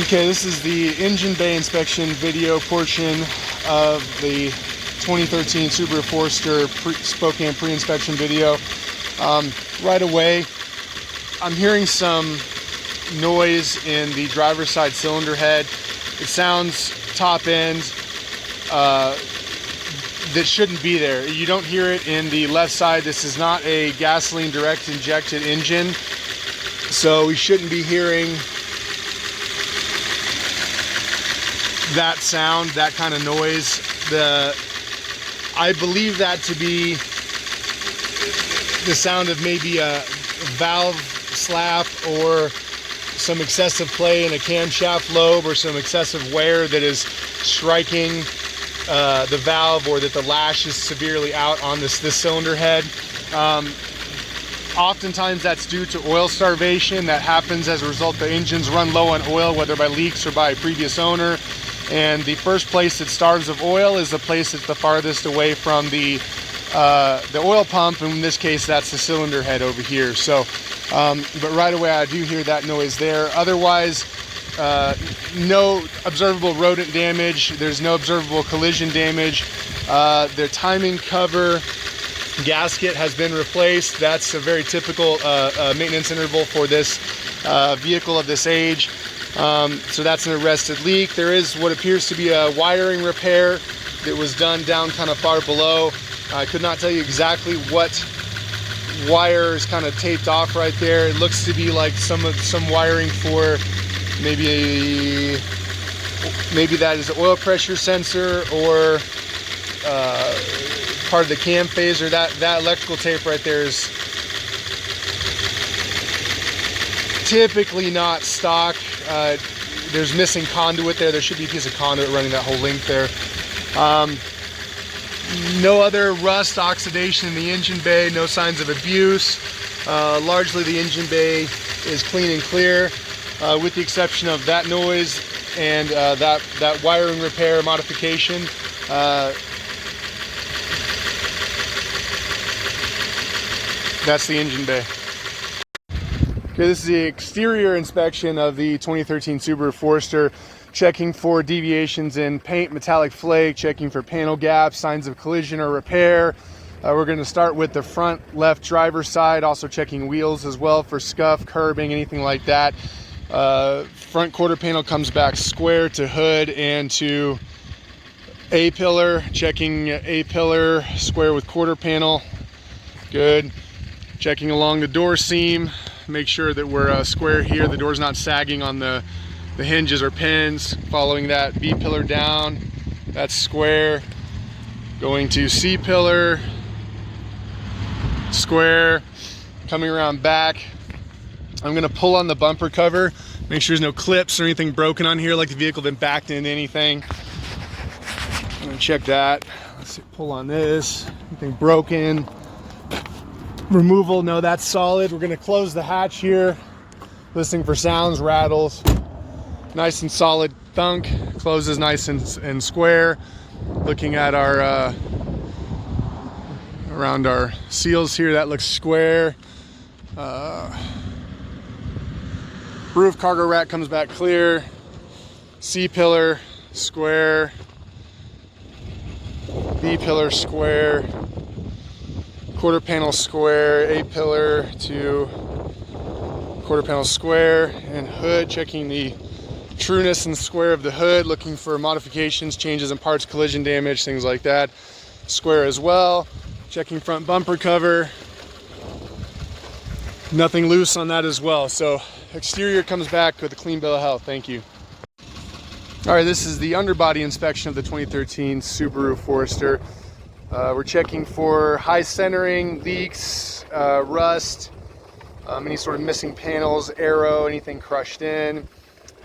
Okay, this is the engine bay inspection video portion of the 2013 Subaru Forester Spokane Preinspection video. Right away, I'm hearing some noise in the driver's side cylinder head. It sounds top end that shouldn't be there. You don't hear it in the left side. This is not a gasoline direct injected engine, so we shouldn't be hearing that sound, that kind of noise. I believe that to be the sound of maybe a valve slap or some excessive play in a camshaft lobe or some excessive wear that is striking the valve, or that the lash is severely out on this cylinder head. Oftentimes that's due to oil starvation. That happens as a result the engines run low on oil, whether by leaks or by a previous owner. And the first place that starves of oil is the place that's the farthest away from the oil pump. And in this case, that's the cylinder head over here. So, but right away I do hear that noise there. Otherwise, no observable rodent damage. There's no observable collision damage. The timing cover gasket has been replaced. That's a very typical maintenance interval for this vehicle of this age. So that's an arrested leak. There is what appears to be a wiring repair that was done down kind of far below. I could not tell you exactly what wire is kind of taped off right there. It looks to be like some wiring for maybe that is an oil pressure sensor, or part of the cam phaser. That electrical tape right there is typically not stock. There's missing conduit there. There should be a piece of conduit running that whole length there. No other rust, oxidation in the engine bay, no signs of abuse. Largely the engine bay is clean and clear, with the exception of that noise and that wiring repair modification. That's the engine bay. Okay, this is the exterior inspection of the 2013 Subaru Forester, checking for deviations in paint, metallic flake, checking for panel gaps, signs of collision or repair. We're going to start with the front left driver's side, also checking wheels as well for scuff, curbing, anything like that. Front quarter panel comes back square to hood and to A-pillar, checking A-pillar square with quarter panel. Good. Checking along the door seam, make sure that we're square here. The door's not sagging on the hinges or pins. Following that B-pillar down, that's square. Going to C-pillar, square. Coming around back, I'm gonna pull on the bumper cover, make sure there's no clips or anything broken on here, like the vehicle been backed into anything. I'm gonna check that. Let's see, pull on this, anything broken. Removal, no, that's solid. We're gonna close the hatch here, listening for sounds, rattles. Nice and solid thunk, closes nice and square. Looking at our around our seals here, that looks square. Roof cargo rack comes back clear. C-pillar square, B-pillar square, quarter panel square, A-pillar to quarter panel square, and hood, checking the trueness and square of the hood, looking for modifications, changes in parts, collision damage, things like that. Square as well. Checking front bumper cover. Nothing loose on that as well. So exterior comes back with a clean bill of health. Thank you. All right, this is the underbody inspection of the 2013 Subaru Forester. We're checking for high centering, leaks, rust, any sort of missing panels, arrow, anything crushed in.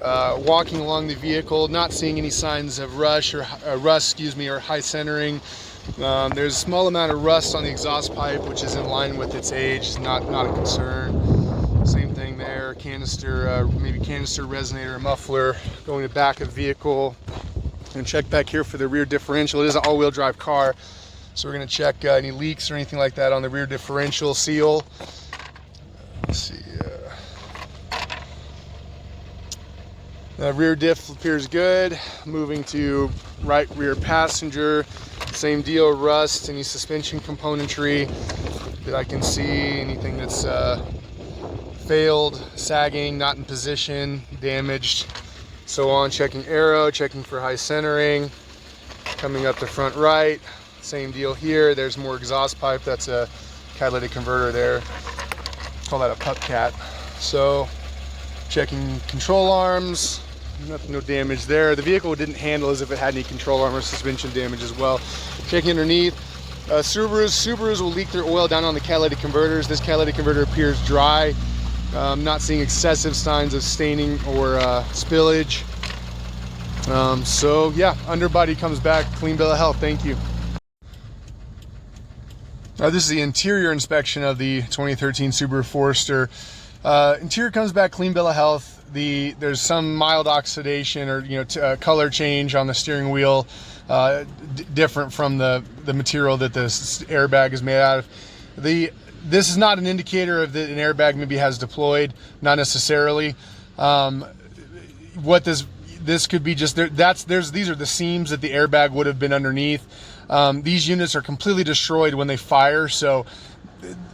Walking along the vehicle, not seeing any signs of rust or high centering. There's a small amount of rust on the exhaust pipe, which is in line with its age. Not a concern. Same thing there. Canister, maybe canister, resonator, muffler. Going to back of vehicle. And check back here for the rear differential. It is an all-wheel drive car, so we're going to check any leaks or anything like that on the rear differential seal. Let's see. Rear diff appears good. Moving to right rear passenger, same deal, rust, any suspension componentry that I can see, anything that's failed, sagging, not in position, damaged, so on. Checking aero, checking for high centering. Coming up the front right, same deal here. There's more exhaust pipe. That's a catalytic converter there. Call that a pup cat. So checking control arms, no damage there. The vehicle didn't handle as if it had any control arm or suspension damage as well. Checking underneath. Subarus will leak their oil down on the catalytic converters. This catalytic converter appears dry. I'm not seeing excessive signs of staining or spillage. So yeah, underbody comes back, clean bill of health. Thank you. This is the interior inspection of the 2013 Subaru Forester. Interior comes back clean bill of health. There's some mild oxidation or color change on the steering wheel, different from the material that this airbag is made out of. This is not an indicator of that an airbag maybe has deployed, not necessarily. What this could be just there. These are the seams that the airbag would have been underneath. These units are completely destroyed when they fire, so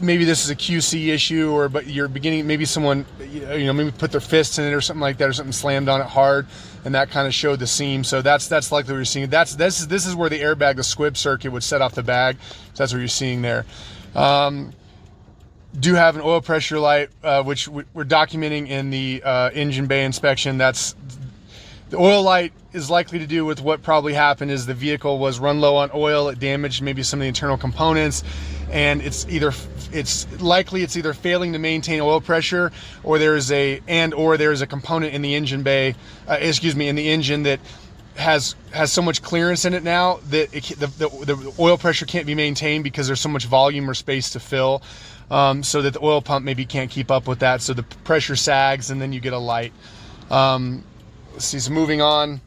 maybe this is a QC issue, but you're beginning, maybe someone maybe put their fists in it or something like that, or something slammed on it hard, and that kind of showed the seam. So that's likely what you're seeing. This is where the airbag, the squib circuit, would set off the bag. So that's what you're seeing there. Do have an oil pressure light, which we're documenting in the engine bay inspection. The oil light is likely to do with what probably happened is the vehicle was run low on oil. It damaged maybe some of the internal components, and it's either failing to maintain oil pressure, or there is a component in the engine bay, in the engine that has so much clearance in it now that the oil pressure can't be maintained because there's so much volume or space to fill, so that the oil pump maybe can't keep up with that. So the pressure sags, and then you get a light. Let's see, so moving on.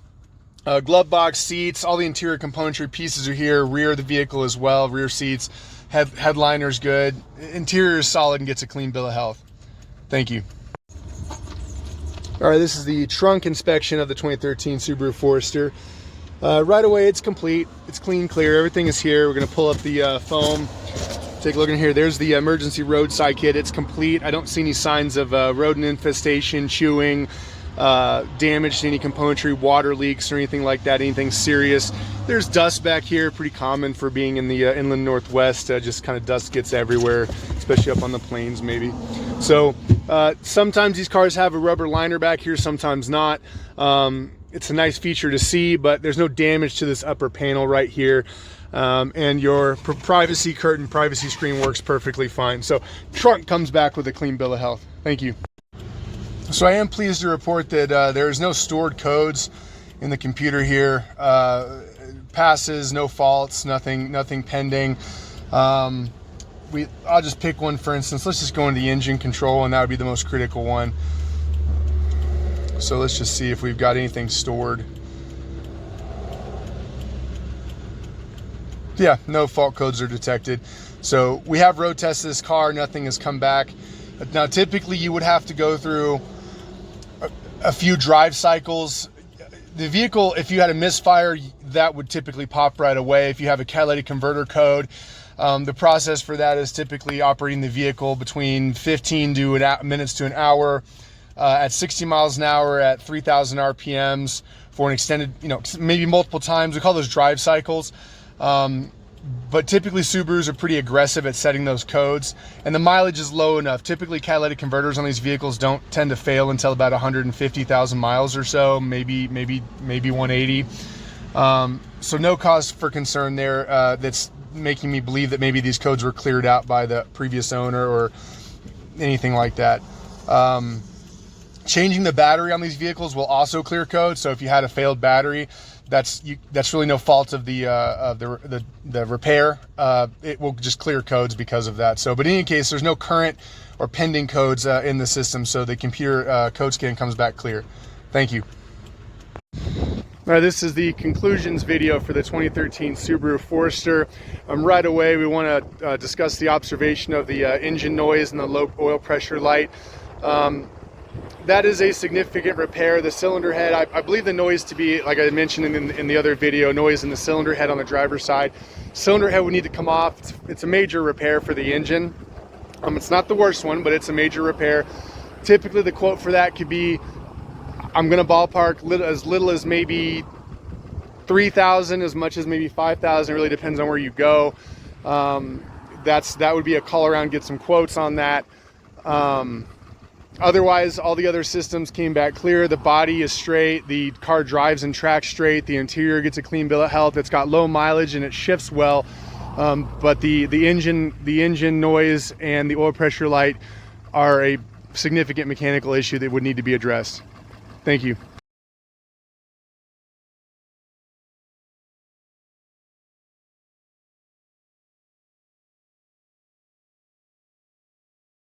Glove box, seats, all the interior componentry pieces are here. Rear of the vehicle as well, rear seats. Headliner's good. Interior is solid and gets a clean bill of health. Thank you. All right, this is the trunk inspection of the 2013 Subaru Forester. Right away, it's complete. It's clean, clear. Everything is here. We're going to pull up the foam. Take a look in here. There's the emergency roadside kit. It's complete. I don't see any signs of rodent infestation, chewing, damage to any componentry, water leaks or anything like that, anything serious. There's dust back here, pretty common for being in the inland Northwest. Just kind of dust gets everywhere, especially up on the plains maybe. So sometimes these cars have a rubber liner back here, sometimes not. It's a nice feature to see, but there's no damage to this upper panel right here. And your privacy curtain, privacy screen works perfectly fine. So trunk comes back with a clean bill of health. Thank you. So I am pleased to report that there is no stored codes in the computer here. Passes, no faults, nothing pending. I'll just pick one, for instance. Let's just go into the engine control, and that would be the most critical one. So let's just see if we've got anything stored. Yeah, no fault codes are detected. So we have road tested this car, nothing has come back. Now typically you would have to go through a few drive cycles. The vehicle, if you had a misfire, that would typically pop right away. If you have a catalytic converter code, the process for that is typically operating the vehicle between 15 minutes to an hour at 60 miles an hour at 3,000 RPMs for an extended, maybe multiple times. We call those drive cycles. But typically Subarus are pretty aggressive at setting those codes, and the mileage is low enough. Typically catalytic converters on these vehicles don't tend to fail until about 150,000 miles or so, maybe 180. So no cause for concern there. That's making me believe that maybe these codes were cleared out by the previous owner or anything like that. Changing the battery on these vehicles will also clear codes. So if you had a failed battery, that's really no fault of the repair. It will just clear codes because of that. So, but in any case, there's no current or pending codes in the system, so the computer code scan comes back clear. Thank you. All right, this is the conclusions video for the 2013 Subaru Forester. Right away, we want to discuss the observation of the engine noise and the low oil pressure light. that is a significant repair. The cylinder head, I believe the noise to be, like I mentioned in the other video, noise in the cylinder head on the driver's side. Cylinder head would need to come off. It's a major repair for the engine. It's not the worst one, but it's a major repair. Typically the quote for that could be, I'm gonna ballpark as little as maybe 3,000, as much as maybe 5,000. It really depends on where you go. That would be a call around, get some quotes on that. Otherwise, all the other systems came back clear. The body is straight, the car drives and tracks straight, the interior gets a clean bill of health. It's got low mileage and it shifts well, but the engine noise and the oil pressure light are a significant mechanical issue that would need to be addressed. Thank you.